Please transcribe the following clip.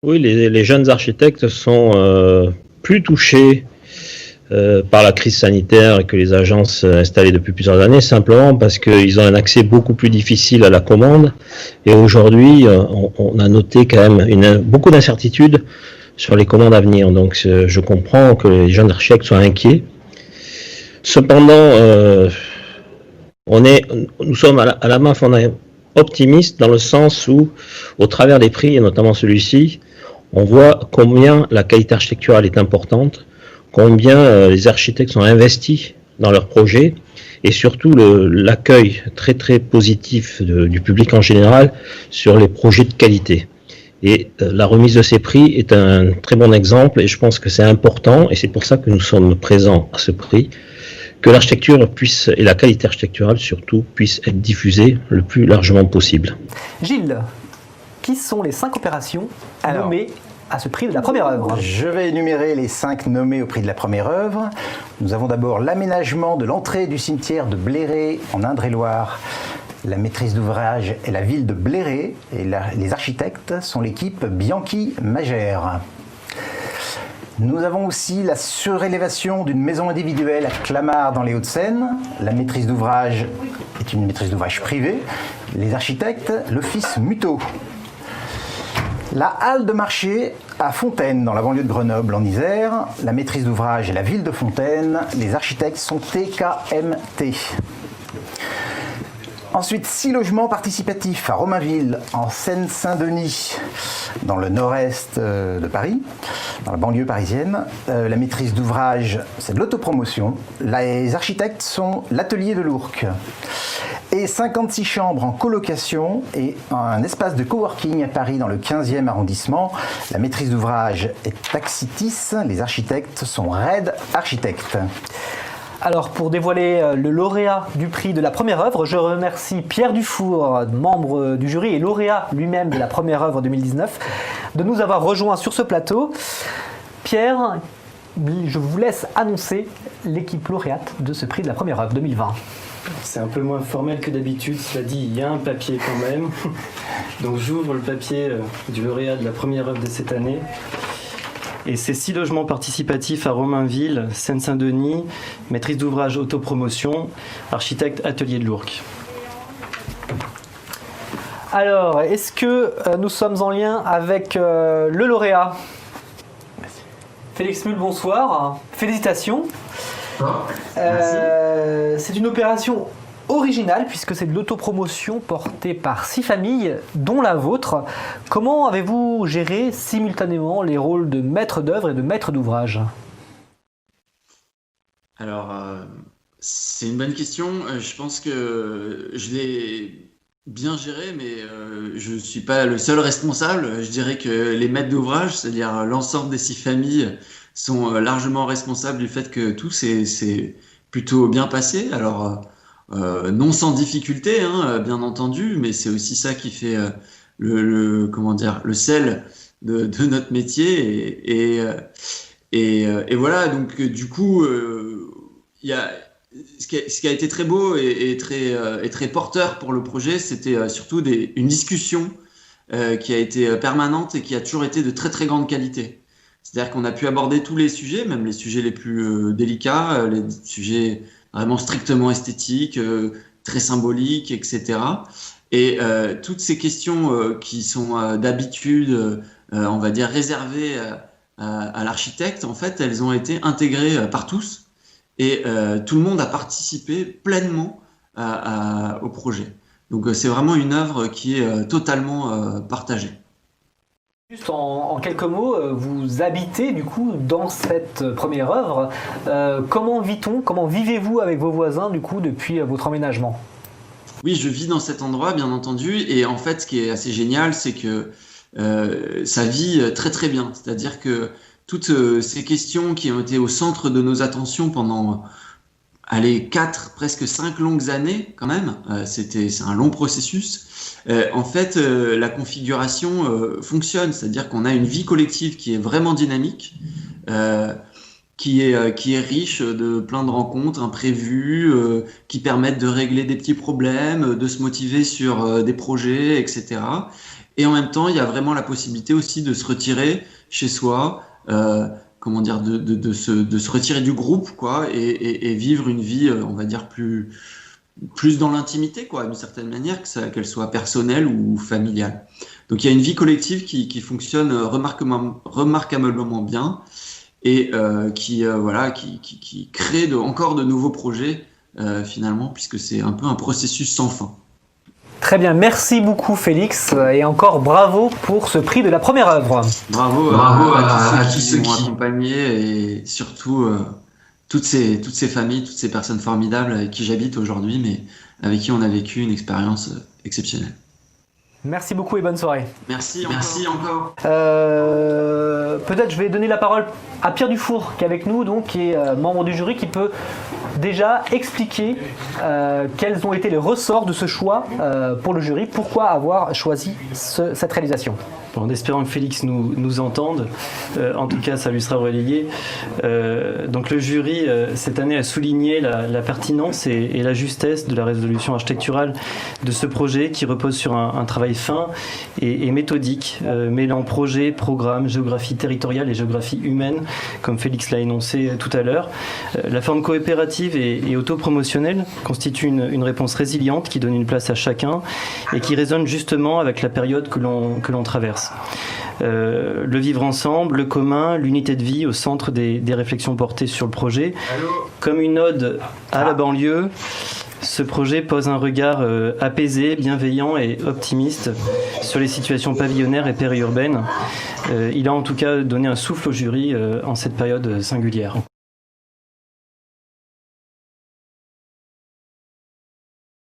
Oui, les jeunes architectes sont plus touchés par la crise sanitaire que les agences installées depuis plusieurs années, simplement parce qu'ils ont un accès beaucoup plus difficile à la commande. Et aujourd'hui, on a noté quand même beaucoup d'incertitudes sur les commandes à venir. Donc je comprends que les jeunes architectes soient inquiets. Cependant, nous sommes à la MAF, on est optimiste dans le sens où, au travers des prix, et notamment celui-ci, on voit combien la qualité architecturale est importante, combien les architectes sont investis dans leurs projets, et surtout l'accueil très très positif du public en général sur les projets de qualité. Et la remise de ces prix est un très bon exemple, et je pense que c'est important, et c'est pour ça que nous sommes présents à ce prix, que l'architecture puisse, et la qualité architecturale surtout, puisse être diffusée le plus largement possible. Gilles, qui sont les 5 opérations nommées à ce prix de la première œuvre? Je vais énumérer les 5 nommés au prix de la première œuvre. Nous avons d'abord l'aménagement de l'entrée du cimetière de Bléré en Indre-et-Loire. La maîtrise d'ouvrage est la ville de Bléré et les architectes sont l'équipe Bianchi-Magère. Nous avons aussi la surélévation d'une maison individuelle à Clamart dans les Hauts-de-Seine. La maîtrise d'ouvrage est une maîtrise d'ouvrage privée. Les architectes, l'office Muto. La halle de marché à Fontaine, dans la banlieue de Grenoble, en Isère. La maîtrise d'ouvrage est la ville de Fontaine. Les architectes sont TKMT. Ensuite, 6 logements participatifs à Romainville, en Seine-Saint-Denis, dans le nord-est de Paris, dans la banlieue parisienne. La maîtrise d'ouvrage, c'est de l'autopromotion. Les architectes sont l'atelier de l'Ourcq. Et 56 chambres en colocation et un espace de coworking à Paris, dans le 15e arrondissement. La maîtrise d'ouvrage est Taxitis. Les architectes sont Red Architectes. Alors, pour dévoiler le lauréat du prix de la première œuvre, je remercie Pierre Dufour, membre du jury et lauréat lui-même de la première œuvre 2019, de nous avoir rejoints sur ce plateau. Pierre, je vous laisse annoncer l'équipe lauréate de ce prix de la première œuvre 2020. C'est un peu moins formel que d'habitude, cela dit, il y a un papier quand même. Donc j'ouvre le papier du lauréat de la première œuvre de cette année. Et c'est 6 logements participatifs à Romainville, Seine-Saint-Denis, maîtrise d'ouvrage autopromotion, architecte atelier de l'Ourcq. Alors, est-ce que nous sommes en lien avec le lauréat? Félix Mull, bonsoir. Félicitations. C'est une opération originale puisque c'est de l'autopromotion portée par 6 familles, dont la vôtre. Comment avez-vous géré simultanément les rôles de maître d'œuvre et de maître d'ouvrage? Alors, c'est une bonne question. Je pense que je l'ai bien géré, mais je ne suis pas le seul responsable. Je dirais que les maîtres d'ouvrage, c'est-à-dire l'ensemble des 6 familles, sont largement responsables du fait que tout s'est plutôt bien passé. Alors, non sans difficulté, hein, bien entendu, mais c'est aussi ça qui fait le sel de notre métier. Et voilà, donc du coup, il y a ce qui a été très beau et très porteur pour le projet, c'était surtout une discussion qui a été permanente et qui a toujours été de très très grande qualité. C'est-à-dire qu'on a pu aborder tous les sujets, même les sujets les plus délicats, les sujets vraiment strictement esthétiques, très symboliques, etc. Et toutes ces questions qui sont d'habitude, on va dire, réservées à l'architecte, en fait, elles ont été intégrées par tous et tout le monde a participé pleinement au projet. Donc c'est vraiment une œuvre qui est totalement partagée. Juste en quelques mots, vous habitez du coup dans cette première œuvre. Comment vit-on, comment vivez-vous avec vos voisins du coup depuis votre emménagement? Oui, je vis dans cet endroit, bien entendu, et en fait, ce qui est assez génial, c'est que ça vit très très bien. C'est-à-dire que toutes ces questions qui ont été au centre de nos attentions pendant 4, presque 5 longues années quand même, c'est un long processus. En fait, la configuration fonctionne, c'est-à-dire qu'on a une vie collective qui est vraiment dynamique, qui est riche de plein de rencontres imprévues, qui permettent de régler des petits problèmes, de se motiver sur des projets, etc. Et en même temps, il y a vraiment la possibilité aussi de se retirer chez soi, comment dire, de se retirer du groupe, quoi, et vivre une vie, on va dire, plus dans l'intimité, quoi, d'une certaine manière, qu'elle soit personnelle ou familiale. Donc il y a une vie collective qui fonctionne remarquablement bien et qui crée encore de nouveaux projets finalement, puisque c'est un peu un processus sans fin. Très bien, merci beaucoup Félix et encore bravo pour ce prix de la première œuvre. Bravo à tous ceux qui m'ont accompagné et surtout toutes ces familles, toutes ces personnes formidables avec qui j'habite aujourd'hui, mais avec qui on a vécu une expérience exceptionnelle. Merci beaucoup et bonne soirée. Merci encore. Peut-être je vais donner la parole à Pierre Dufour qui est avec nous, donc, qui est membre du jury, qui peut déjà expliquer quels ont été les ressorts de ce choix pour le jury, pourquoi avoir choisi cette réalisation. En espérant que Félix nous entende, en tout cas ça lui sera relayé. Donc le jury cette année a souligné la pertinence et la justesse de la résolution architecturale de ce projet qui repose sur un travail fin et méthodique, mêlant projet, programme, géographie territoriale et géographie humaine, comme Félix l'a énoncé tout à l'heure. La forme coopérative et autopromotionnelle constitue une réponse résiliente qui donne une place à chacun et qui résonne justement avec la période que l'on traverse. Le vivre ensemble, le commun, l'unité de vie au centre des réflexions portées sur le projet. Comme une ode à la banlieue, ce projet pose un regard apaisé, bienveillant et optimiste sur les situations pavillonnaires et périurbaines. Il a en tout cas donné un souffle au jury en cette période singulière.